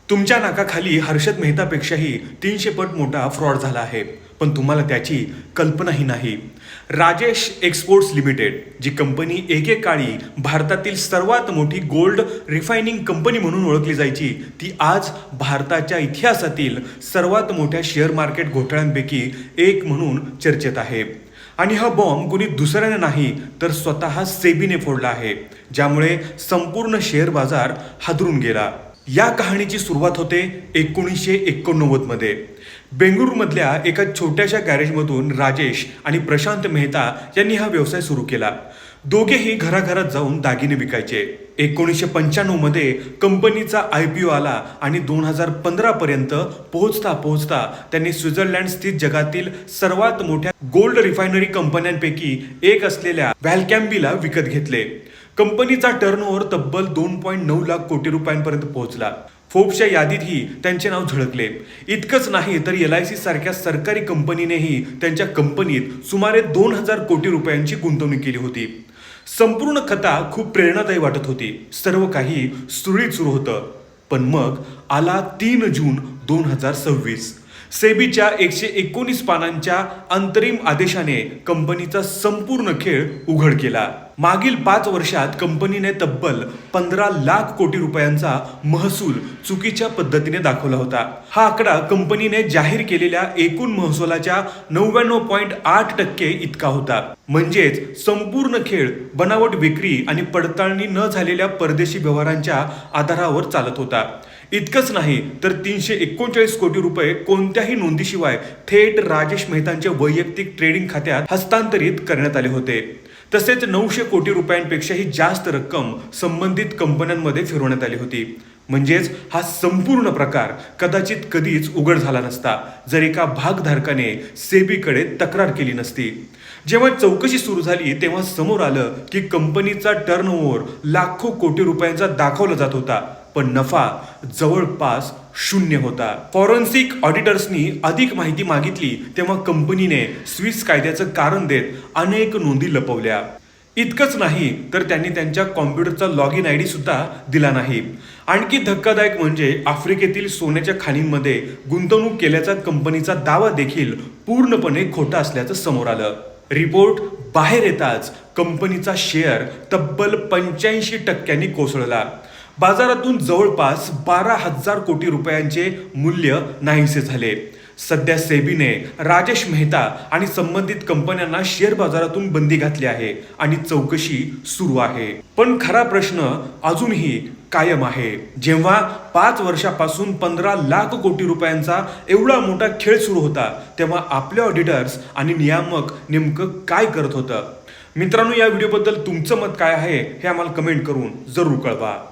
तुमच्या नाकाखाली हर्षद मेहतापेक्षाही 300 पट मोठा फ्रॉड झाला आहे, पण तुम्हाला त्याची कल्पनाही नाही. राजेश एक्सपोर्ट्स लिमिटेड, जी कंपनी एकेकाळी भारतातील सर्वात मोठी गोल्ड रिफायनिंग कंपनी म्हणून ओळखली जायची, ती आज भारताच्या इतिहासातील सर्वात मोठ्या शेअर मार्केट घोटाळ्यांपैकी एक म्हणून चर्चेत आहे. आणि हा बॉम्ब कुणी दुसऱ्याने नाही तर स्वतः सेबीने फोडला आहे, ज्यामुळे संपूर्ण शेअर बाजार हादरून गेला. या कहाणीची सुरुवात होते 1989 मध्ये. बेंगळुरूमधल्या एका छोट्याशा गॅरेजमधून राजेश आणि प्रशांत मेहता यांनी हा व्यवसाय सुरू केला. दोघेही घराघरात जाऊन दागिने विकायचे. 1995 मध्ये कंपनीचा IPO आला आणि 2015 पर्यंत पोहोचता पोहोचता त्यांनी स्वित्झर्लंड स्थित जगातील सर्वात मोठ्या गोल्ड रिफायनरी कंपन्यांपैकी एक असलेल्या व्हॅलकॅम्बीला विकत घेतले. कंपनीचा टर्नओव्हर तब्बल 2.9 लाख कोटी रुपयांपर्यंत पोहोचला. फोर्ब्सच्या यादीतही त्यांचे नाव झळकले. इतकंच नाही तर LIC सारख्या सरकारी कंपनीनेही त्यांच्या कंपनीत सुमारे 2000 कोटी रुपयांची गुंतवणूक केली होती. संपूर्ण कथा खूप प्रेरणादायी वाटत होती. सर्व काही सुरळीत सुरू होतं. पण मग आला 3 जून 2026. सेबीच्या 119 पानांच्या अंतरिम आदेशाने कंपनीचा संपूर्ण खेळ उघड केला. मागील 5 वर्षात कंपनीने तब्बल 15 लाख कोटी रुपयांचा महसूल चुकीच्या पद्धतीने दाखवला होता. हा आकडा कंपनीने जाहीर केलेल्या एकूण महसुलाच्या 99.8% इतका होता. म्हणजेच संपूर्ण खेळ बनावट विक्री आणि पडताळणी न झालेल्या परदेशी व्यवहारांच्या आधारावर चालत होता. इतकंच नाही तर 339 कोटी रुपये कोणत्याही नोंदीशिवाय थेट राजेश मेहतांच्या वैयक्तिक ट्रेडिंग खात्यात हस्तांतरित करण्यात आले होते. तसेच 900 कोटी रुपयांपेक्षाही जास्त रक्कम संबंधित कंपन्यांमध्ये फिरवण्यात आली होती. म्हणजेच हा संपूर्ण प्रकार कदाचित कधीच उघड झाला नसता जर एका भागधारकाने सेबीकडे तक्रार केली नसती. जेव्हा चौकशी सुरू झाली तेव्हा समोर आलं की कंपनीचा टर्नओव्हर लाखो कोटी रुपयांचा दाखवला जात होता, पण नफा जवळपास 0 होता. फॉरेन्सिक ऑडिटर्सनी अधिक माहिती मागितली तेव्हा कंपनीने स्विस कायद्याचं कारण देत अनेक नोंदी लपवल्या. इतकंच नाही तर त्यांनी त्यांच्या कॉम्प्युटरचा लॉग इन ID सुद्धा दिला नाही. आणखी धक्कादायक म्हणजे आफ्रिकेतील सोन्याच्या खाणींमध्ये गुंतवणूक केल्याचा कंपनीचा दावा देखील पूर्णपणे खोटा असल्याचं समोर आलं. रिपोर्ट बाहेर येताच कंपनीचा शेअर तब्बल 85% कोसळला. बाजारातून जवळपास 12,000 कोटी रुपयांचे मूल्य नाहीसे झाले. सध्या सेबीने राजेश मेहता आणि संबंधित कंपन्यांना शेअर बाजारातून बंदी घातली आहे आणि चौकशी सुरू आहे. पण खरा प्रश्न अजूनही कायम आहे. जेव्हा 5 वर्षापासून 15 लाख कोटी रुपयांचा एवढा मोठा खेळ सुरू होता तेव्हा आपले ऑडिटर्स आणि नियामक नेमकं काय करत होतं? मित्रांनो, या व्हिडिओबद्दल तुमचं मत काय आहे हे आम्हाला कमेंट करून जरूर कळवा.